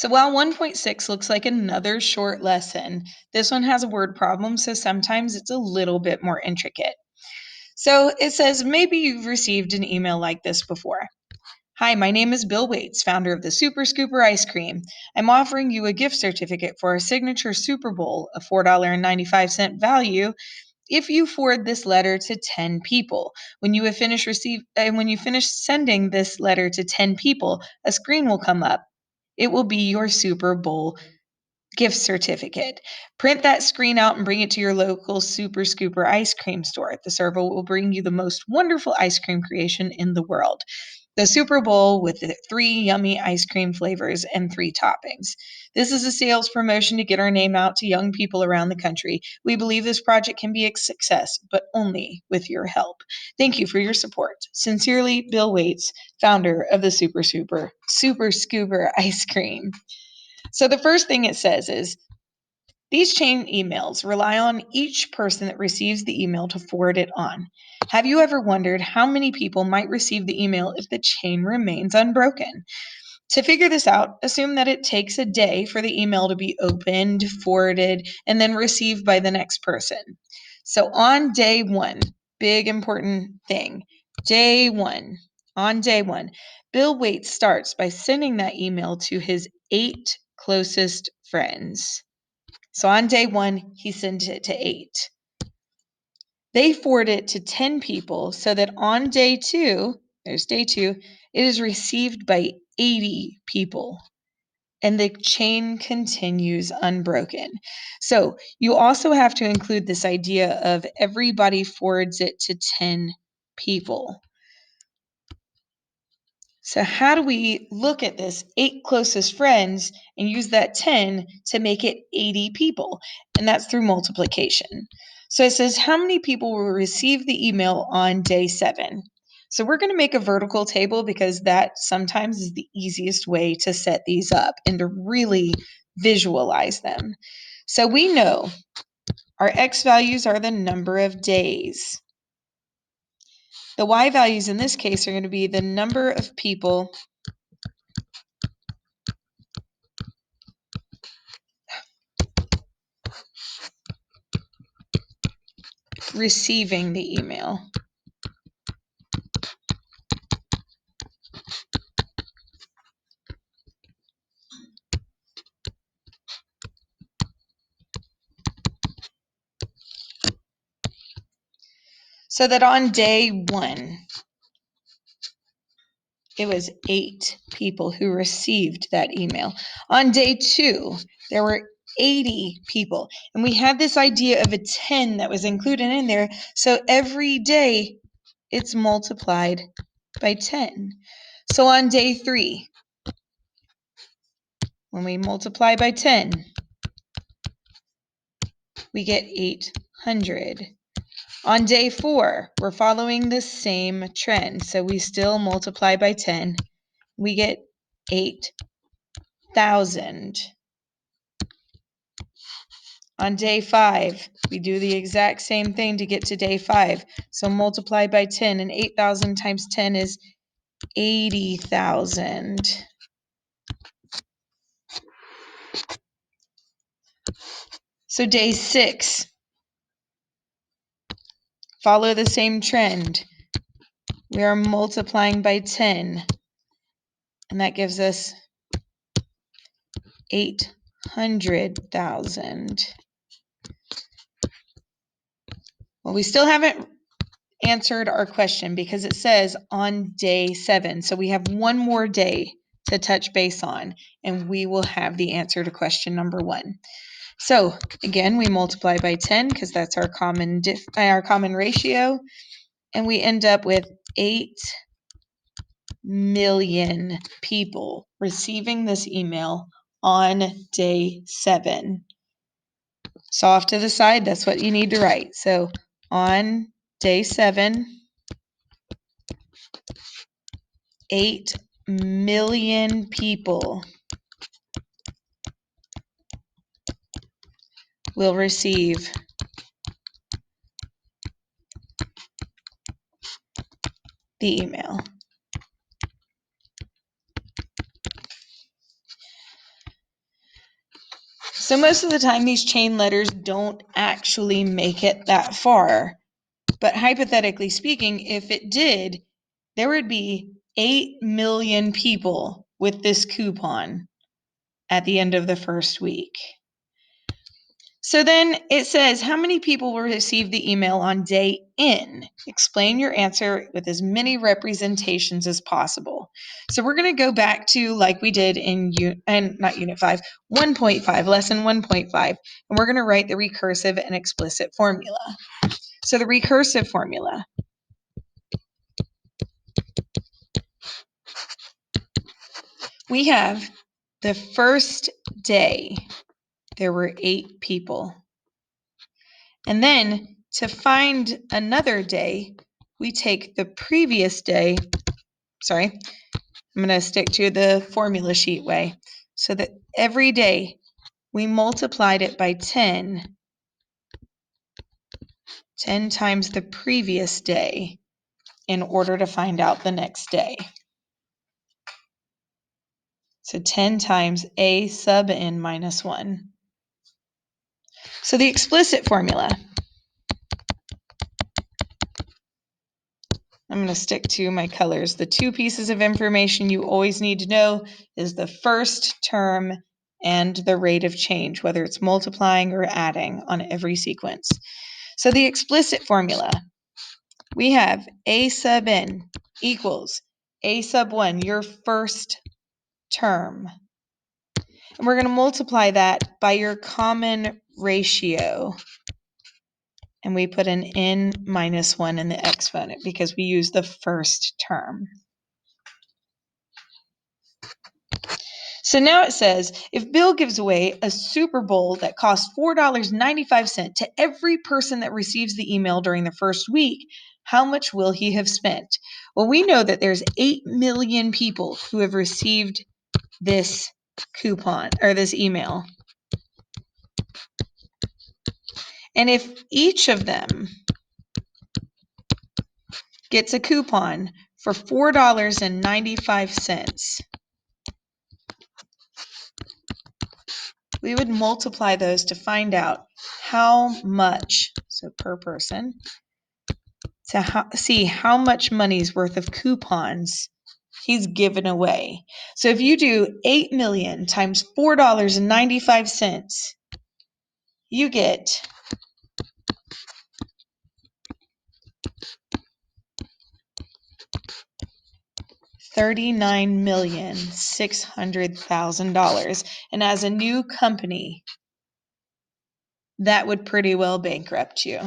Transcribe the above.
So while 1.6 looks like another short lesson, this one has a word problem, so sometimes it's a little bit more intricate. So it says, maybe you've received an email like this before. Hi, my name is Bill Waits, founder of the Super Scooper Ice Cream. I'm offering you a gift certificate for our signature Super Bowl, a $4.95 value, if you forward this letter to 10 people. When you finish sending this letter to 10 people, a screen will come up. It will be your Super Bowl gift certificate. Print that screen out and bring it to your local Super Scooper ice cream store. The server will bring you the most wonderful ice cream creation in the world. The Super Bowl with the 3 yummy ice cream flavors and 3 toppings. This is a sales promotion to get our name out to young people around the country. We believe this project can be a success, but only with your help. Thank you for your support. Sincerely, Bill Waits, founder of the Super Scooper Ice Cream. So the first thing it says is, these chain emails rely on each person that receives the email to forward it on. Have you ever wondered how many people might receive the email if the chain remains unbroken? To figure this out, assume that it takes a day for the email to be opened, forwarded, and then received by the next person. So on day 1, big important thing, on day one, Bill Waits starts by sending that email to his 8 closest friends. So on day 1, he sent it to 8. They forward it to 10 people so that on day 2, there's day 2, it is received by 80 people. And the chain continues unbroken. So you also have to include this idea of everybody forwards it to 10 people. So how do we look at this 8 closest friends and use that 10 to make it 80 people? And that's through multiplication. So it says how many people will receive the email on day 7. So we're going to make a vertical table because that sometimes is the easiest way to set these up and to really visualize them. So we know our X values are the number of days. The Y values in this case are going to be the number of people receiving the email. So that on day 1, it was 8 people who received that email. On day 2, there were 80 people. And we had this idea of a 10 that was included in there. So every day it's multiplied by 10. So on day 3, when we multiply by 10, we get 800. On day 4, we're following the same trend. So we still multiply by 10. We get 8,000. On day 5, we do the exact same thing to get to day 5. So multiply by 10, and 8,000 times 10 is 80,000. So day 6, follow the same trend. We are multiplying by 10, and that gives us 800,000. Well, we still haven't answered our question because it says on day 7. So we have one more day to touch base on, and we will have the answer to question number 1. So again, we multiply by 10 because that's our common ratio, and we end up with 8 million people receiving this email on day 7. So off to the side, that's what you need to write. So on day 7, 8 million people will receive the email. So most of the time, these chain letters don't actually make it that far. But hypothetically speaking, if it did, there would be 8 million people with this coupon at the end of the first week. So then it says, how many people will receive the email on day N? Explain your answer with as many representations as possible. So we're going to go back to like we did in not Unit 5, 1.5, Lesson 1.5, and we're going to write the recursive and explicit formula. So the recursive formula. We have the first day, there were 8 people. And then to find another day, we take the previous day. Sorry, I'm going to stick to the formula sheet way. So that every day we multiplied it by 10 times the previous day in order to find out the next day. So 10 times a sub n minus 1. So the explicit formula. I'm going to stick to my colors. The 2 pieces of information you always need to know is the first term and the rate of change, whether it's multiplying or adding on every sequence. So the explicit formula, we have a sub n equals a sub 1, your first term. And we're going to multiply that by your common ratio. And we put an n minus 1 in the exponent because we use the first term. So now it says, if Bill gives away a Super Bowl that costs $4.95 to every person that receives the email during the first week, how much will he have spent? Well, we know that there's 8 million people who have received this coupon or this email. And if each of them gets a coupon for $4.95, we would multiply those to find out how much, so per person, to see how much money's worth of coupons he's given away. So if you do 8 million times $4.95, you get $39,600,000. And as a new company, that would pretty well bankrupt you.